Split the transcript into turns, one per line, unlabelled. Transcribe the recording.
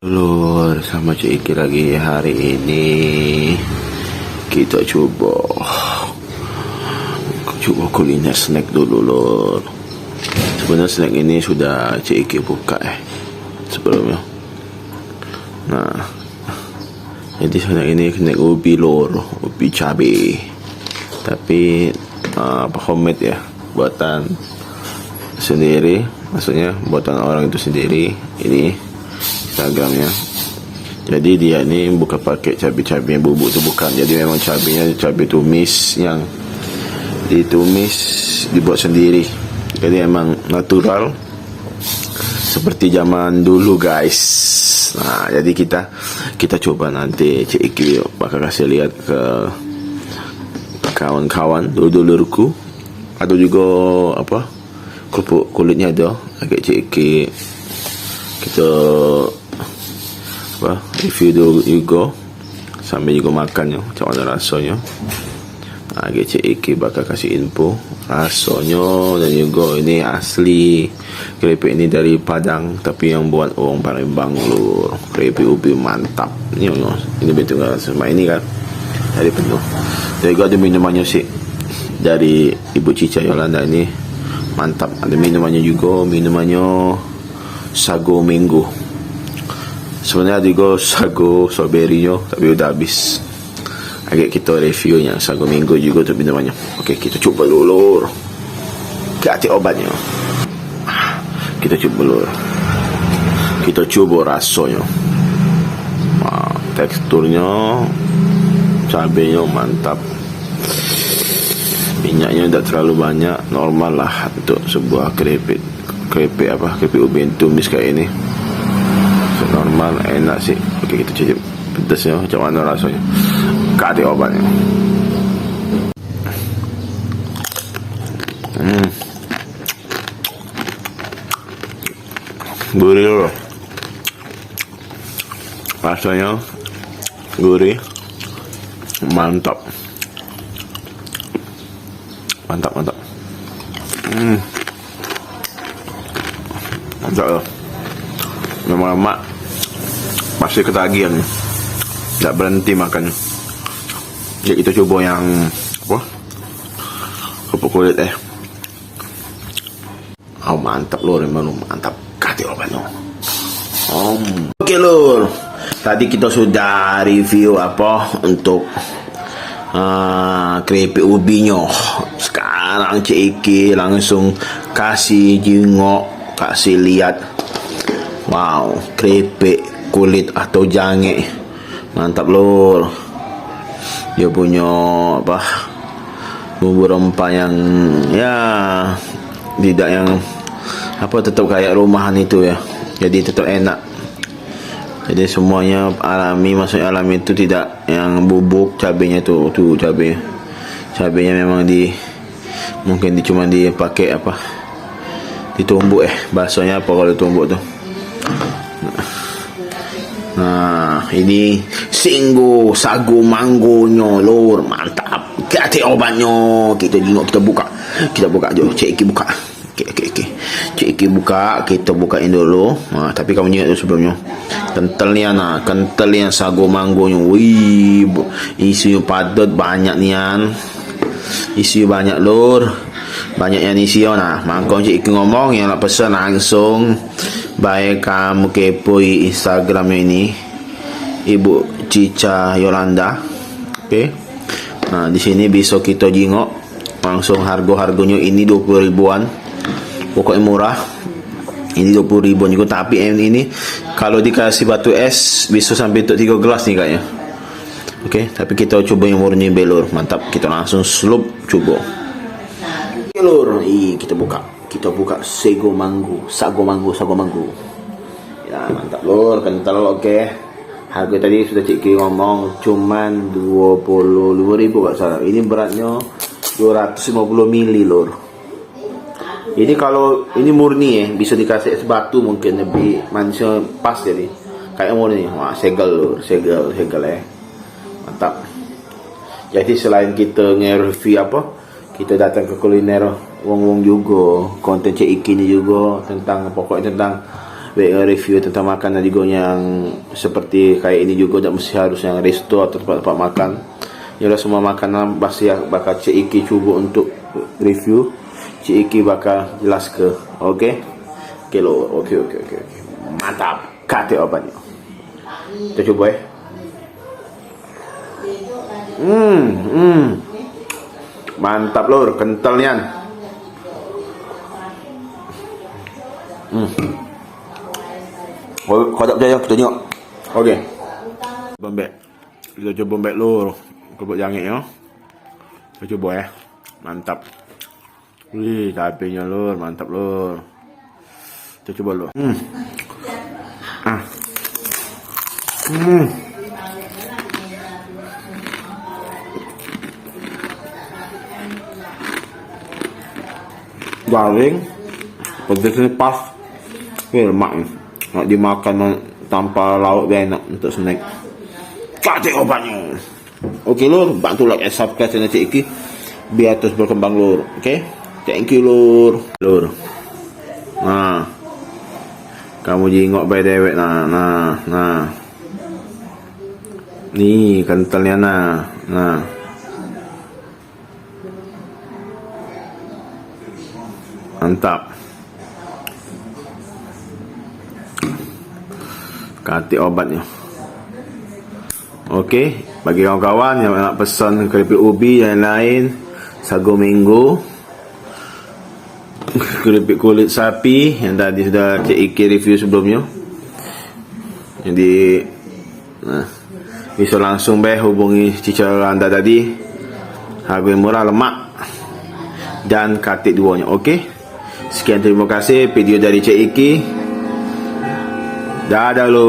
Lur, sama Cik Iki lagi. Hari ini kita cuba kuliner snack dulu, Lur. Sebenarnya snack ini sudah Cik Iki buka sebelumnya. Nah, jadi snack ini snack ubi, Lur, ubi cabai. Tapi homemade ya, buatan sendiri, maksudnya buatan orang itu sendiri. Ini Instagramnya. Jadi dia ni bukan pakai cabai-cabai yang bubuk tu, bukan. Jadi memang cabainya cabai tumis yang ditumis, dibuat sendiri. Jadi memang natural seperti zaman dulu, guys. Nah, jadi kita coba nanti Cik Iki bakal kasih lihat ke kawan-kawan, dulurku, atau juga kerupuk kulitnya ada agak Cik Iki kita review dulu juga sambil juga makannya macam mana rasanya. Cik Iki bakal kasih info rasanya, dan juga ini asli keripik ini dari Padang, tapi yang buat orang Palembang, Lur. Keripik ubi mantap ini betul kan, sama ini kan dari penuh. Dan juga ada minumannya sih dari Ibu Cica Yolanda, ini mantap. Ada minumannya juga, minumannya sago mango. Sebenarnya juga sago strawberry-nya, tapi udah habis. Kita review yang sago mango juga tu minumannya. Okey, kita cuba dulu. Kasih obatnya. Kita cuba dulu. Kita coba rasanya. Teksturnya, cabenya mantap. Minyaknya tidak terlalu banyak, normal lah untuk sebuah keripik ubi tumis kayak ini. Normal, enak sih. Okey, kita cicip pedasnya macam mana rasanya. Kasih obatnya. Gurih, loh. Rasanya gurih, mantap. Mantap. Mantap loh. Memang mak pasti ketagihan, tak berhenti makan. Jadi kita coba yang kerupuk kulit mantap, Lur. Memang mantap. Kasih obatnya. Okey, Lur, tadi kita sudah review untuk keripik ubinya. Sekarang Cik Iki langsung kasih jengok, kasih lihat. Wow, keripik kulit atau jange. Mantap, Lur. Dia punya bumbu rempah yang tidak yang tetap kayak rumahan itu ya. Jadi tetap enak. Jadi semuanya alami, maksudnya alami itu tidak yang bubuk. Cabenya tu cabenya memang mungkin cuma dipakai ditumbuk bahasanya kalau ditumbuk tu. Nah, ini sago manggonya, Lur. Mantap. Kasih obatnya. Kita tengok, kita buka je. Cik Iki buka. Okey. Cik Iki buka, kita bukain dulu. Tapi kamu ingat tu sebelumnya. Kental nian sago manggonya. Wih, isinya padat banyak nian. Isi banyak, Lur. Banyak yang isi. Mangkong Cik Iki ngomong yang nak pesan langsung. Baik kamu kepoi Instagramnya ini, Ibu Cica Yolanda. Okey. Nah, di sini bisa kita jengok langsung harga-harganya. Ini 20 ribuan. Pokoknya murah. Ini 20 ribuan juga, tapi ini kalau dikasih batu es bisa sampai untuk 3 gelas nih kayaknya. Okey, tapi kita coba yang murni, Lur. Mantap. Kita langsung slope coba. Okey, Lur, kita buka sago mango. Ya, mantap, Lur. Kental. Okey. Harga tadi sudah Cik Iki ngomong cuman 25 ribu tak salah. Ini beratnya 250 mili, Lur. Ini kalau ini murni bisa dikasih es batu mungkin lebih manisnya pas. Jadi kayak murni. Wah, segel, Lur. Segel. Mantap. Jadi selain kita nge-review kita datang ke kuliner wong juga, konten Cik Iki ni juga pokoknya tentang baik review tentang makanan juga yang seperti kayak ini juga, tak mesti harus yang resto atau tempat-tempat makan. Ialah semua makanan pasti bakal Cik Iki cuba untuk review. Cik Iki bakal jelas ke. Okey. Okey lo. Okey. Mantap. Kata obatnya. Kita cuba Mantap lor, kental nian. Kau tak percaya, kita tengok. Okey. Bombek. Kita coba bombek lor. Kerupuk jangit ya. Kita coba Mantap. Wih, tapenya lor, mantap lor. Kita coba lor. Garing, pedasnya pas. Lemak ni. Nak dimakan tanpa lauk dia enak untuk snack. Kacik obatnya. Okey lor, bantu like and subscribe channel Cik Iki biar terus berkembang lor. Okey, thank you lor. Kamu jengok by dewek nah. Ni kentalnya nah. Mantap. Katik obatnya. Okey, bagi kawan-kawan yang nak pesan keripik ubi yang lain, sagu mango, keripik kulit sapi yang tadi sudah Cik Iki review sebelumnya. Jadi bisa langsung hubungi cica anda tadi. Harga yang murah, lemak dan katik duanya. Okey. Sekian, terima kasih video dari Cik Iki. Dadah lo.